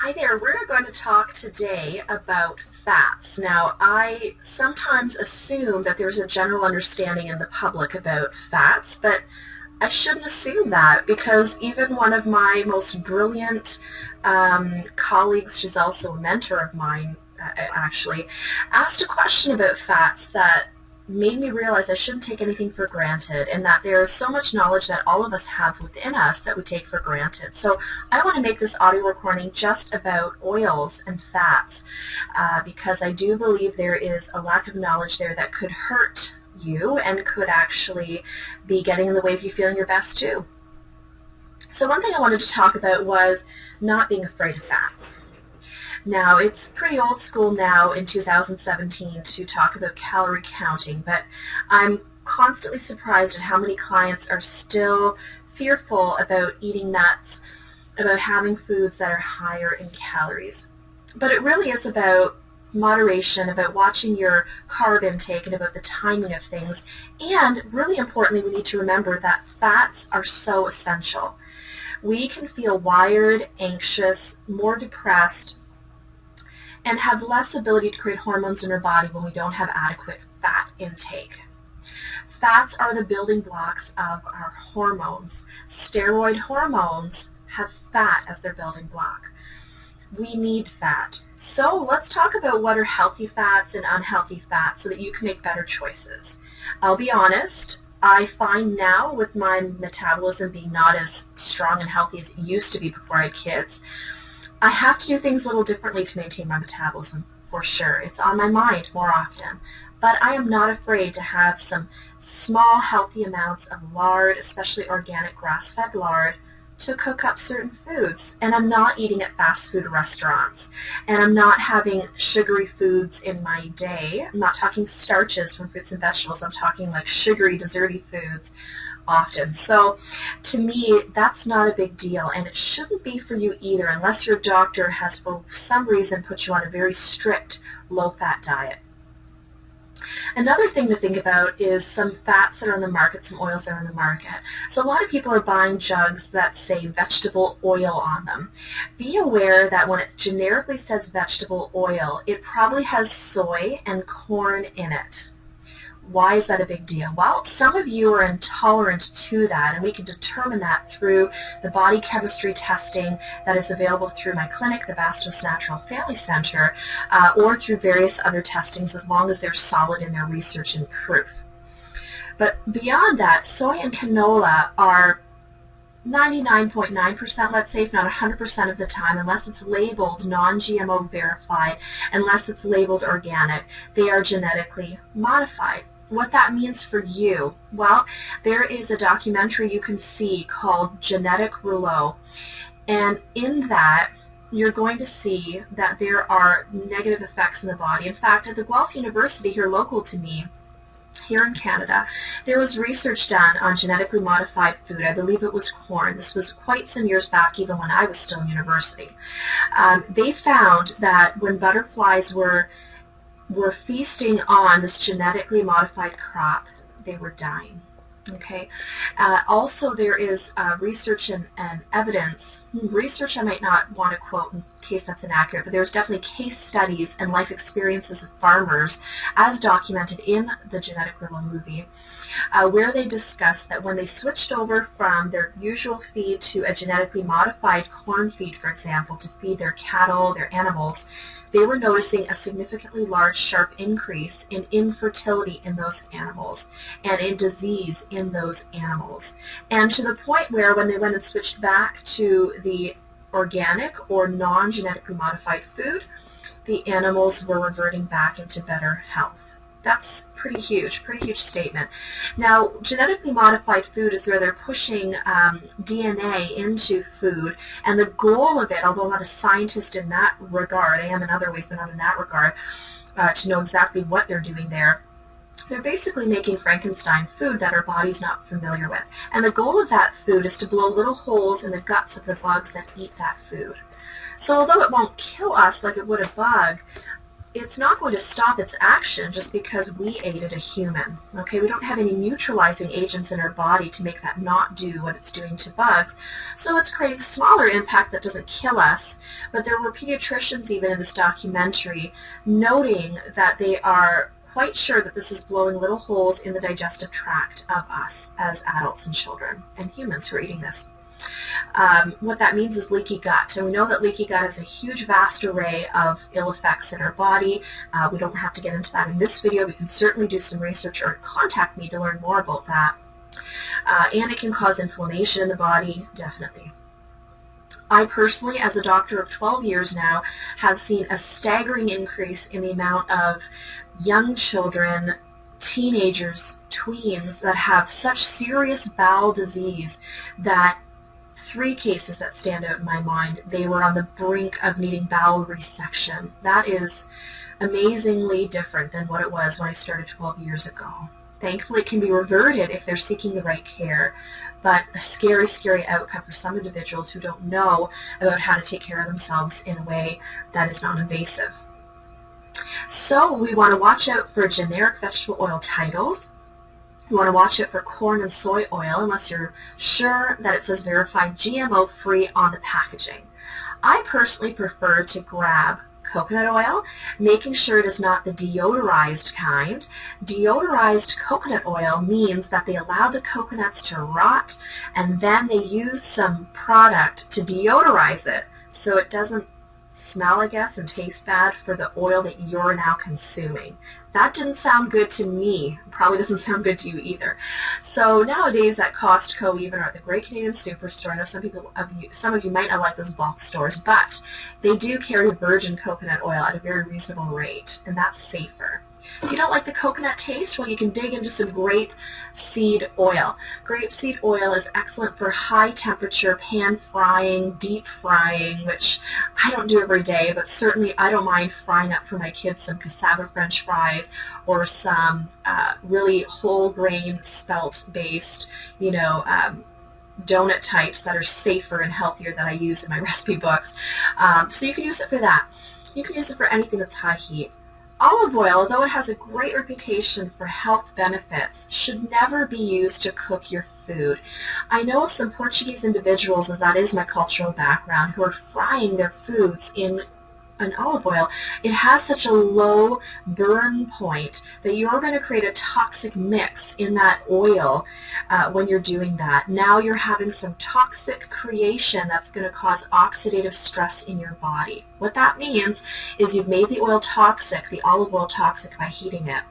Hi there, we're going to talk today about fats. Now, I sometimes assume that there's a general understanding in the public about fats, but I shouldn't assume that because even one of my most brilliant colleagues, she's also a mentor of mine, actually, asked a question about fats that made me realize I shouldn't take anything for granted and that there's so much knowledge that all of us have within us that we take for granted. So I want to make this audio recording just about oils and fats because I do believe there is a lack of knowledge there that could hurt you and could actually be getting in the way of you feeling your best too. So one thing I wanted to talk about was not being afraid of fats. Now, it's pretty old school now in 2017 to talk about calorie counting, but I'm constantly surprised at how many clients are still fearful about eating nuts, about having foods that are higher in calories. But it really is about moderation, about watching your carb intake, and about the timing of things. And really importantly, we need to remember that fats are so essential. We can feel wired, anxious, more depressed, and have less ability to create hormones in our body when we don't have adequate fat intake. Fats are the building blocks of our hormones. Steroid hormones have fat as their building block. We need fat. So let's talk about what are healthy fats and unhealthy fats so that you can make better choices. I'll be honest, I find now with my metabolism being not as strong and healthy as it used to be before I had kids, I have to do things a little differently to maintain my metabolism, for sure. It's on my mind more often. But I am not afraid to have some small, healthy amounts of lard, especially organic grass-fed lard, to cook up certain foods. And I'm not eating at fast food restaurants. And I'm not having sugary foods in my day. I'm not talking starches from fruits and vegetables. I'm talking like sugary, desserty foods often. So to me, that's not a big deal, and it shouldn't be for you either unless your doctor has for some reason put you on a very strict low-fat diet. Another thing to think about is some fats that are on the market, some oils that are on the market. So a lot of people are buying jugs that say vegetable oil on them. Be aware that when it generically says vegetable oil, it probably has soy and corn in it. Why is that a big deal? Well, some of you are intolerant to that, and we can determine that through the body chemistry testing that is available through my clinic, the Bastos Natural Family Center, or through various other testings as long as they're solid in their research and proof. But beyond that, soy and canola are 99.9%, let's say, if not 100% of the time, unless it's labeled non-GMO verified, unless it's labeled organic, they are genetically modified. What that means for you, well, there is a documentary you can see called Genetic Rouleau, and in that you're going to see that there are negative effects in the body. In fact, at the Guelph University here local to me, here in Canada, there was research done on genetically modified food. I believe it was corn. This was quite some years back, even when I was still in university. They found that when butterflies were feasting on this genetically modified crop, they were dying. Okay. Also, there is research and evidence. Research I might not want to quote in case that's inaccurate, but there's definitely case studies and life experiences of farmers, as documented in the Genetic Rouleau movie, where they discuss that when they switched over from their usual feed to a genetically modified corn feed, for example, to feed their cattle, their animals, they were noticing a significantly large, sharp increase in infertility in those animals and in disease in those animals. And to the point where when they went and switched back to the organic or non-genetically modified food, the animals were reverting back into better health. That's pretty huge statement. Now, genetically modified food is where they're pushing DNA into food, and the goal of it, although I'm not a scientist in that regard, I am in other ways, but not in that regard, to know exactly what they're doing there, they're basically making Frankenstein food that our body's not familiar with. And the goal of that food is to blow little holes in the guts of the bugs that eat that food. So although it won't kill us like it would a bug, it's not going to stop its action just because we aided a human. Okay, we don't have any neutralizing agents in our body to make that not do what it's doing to bugs. So it's creating a smaller impact that doesn't kill us. But there were pediatricians even in this documentary noting that they are quite sure that this is blowing little holes in the digestive tract of us as adults and children and humans who are eating this. What that means is leaky gut. And we know that leaky gut has a huge, vast array of ill effects in our body. We don't have to get into that in this video. We can certainly do some research or contact me to learn more about that. And it can cause inflammation in the body, definitely. I personally, as a doctor of 12 years now, have seen a staggering increase in the amount of young children, teenagers, tweens that have such serious bowel disease that 3 cases that stand out in my mind, they were on the brink of needing bowel resection. That is amazingly different than what it was when I started 12 years ago. Thankfully, it can be reverted if they're seeking the right care, but a scary, scary outcome for some individuals who don't know about how to take care of themselves in a way that is non-invasive. So we want to watch out for generic vegetable oil titles. You want to watch out for corn and soy oil unless you're sure that it says verified GMO-free on the packaging. I personally prefer to grab coconut oil, making sure it is not the deodorized kind. Deodorized coconut oil means that they allow the coconuts to rot and then they use some product to deodorize it so it doesn't smell, I guess, and taste bad for the oil that you're now consuming. That didn't sound good to me. Probably doesn't sound good to you either. So nowadays at Costco, even or at the Great Canadian Superstore, I know some of you might not like those bulk stores, but they do carry virgin coconut oil at a very reasonable rate, and that's safer. If you don't like the coconut taste, well, you can dig into some grapeseed oil. Grapeseed oil is excellent for high temperature pan frying, deep frying, which I don't do every day, but certainly I don't mind frying up for my kids some cassava French fries or some really whole grain spelt based, donut types that are safer and healthier that I use in my recipe books. So you can use it for that. You can use it for anything that's high heat. Olive oil, although it has a great reputation for health benefits, should never be used to cook your food. I know of some Portuguese individuals, as that is my cultural background, who are frying their foods in an olive oil. It has such a low burn point that you're going to create a toxic mix in that oil when you're doing that. Now you're having some toxic creation that's going to cause oxidative stress in your body. What that means is you've made the oil toxic, the olive oil toxic, by heating it.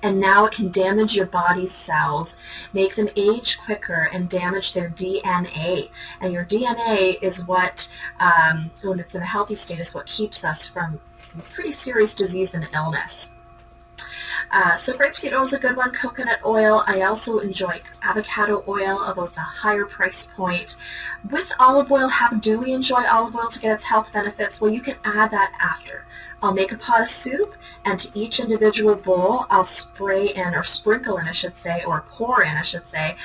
And now it can damage your body's cells, make them age quicker, and damage their DNA. And your DNA is what, when it's in a healthy state, is what keeps us from pretty serious disease and illness. So grapeseed oil is a good one. Coconut oil. I also enjoy avocado oil, although it's a higher price point. With olive oil, how do we enjoy olive oil to get its health benefits? Well, you can add that after. I'll make a pot of soup, and to each individual bowl, I'll spray in, or sprinkle in, I should say, or pour in, I should say,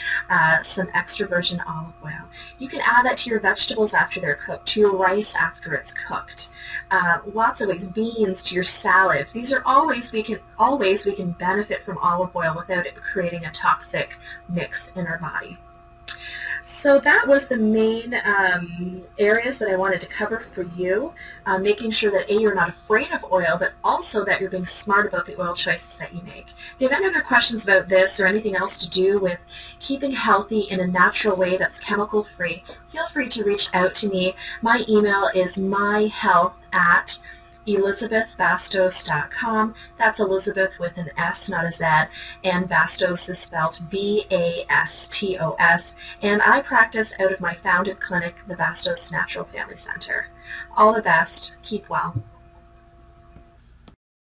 some extra virgin olive oil. You can add that to your vegetables after they're cooked, to your rice after it's cooked. Lots of ways. Beans, to your salad. These are all ways we can benefit from olive oil without it creating a toxic mix in our body. So that was the main areas that I wanted to cover for you, making sure that A, you're not afraid of oil, but also that you're being smart about the oil choices that you make. If you have any other questions about this or anything else to do with keeping healthy in a natural way that's chemical-free, feel free to reach out to me. My email is myhealth@elizabethbastos.com. That's Elizabeth with an S, not a Z, and Bastos is spelled B-A-S-T-O-S, and I practice out of my founded clinic, the Bastos Natural Family Center. All the best. Keep well.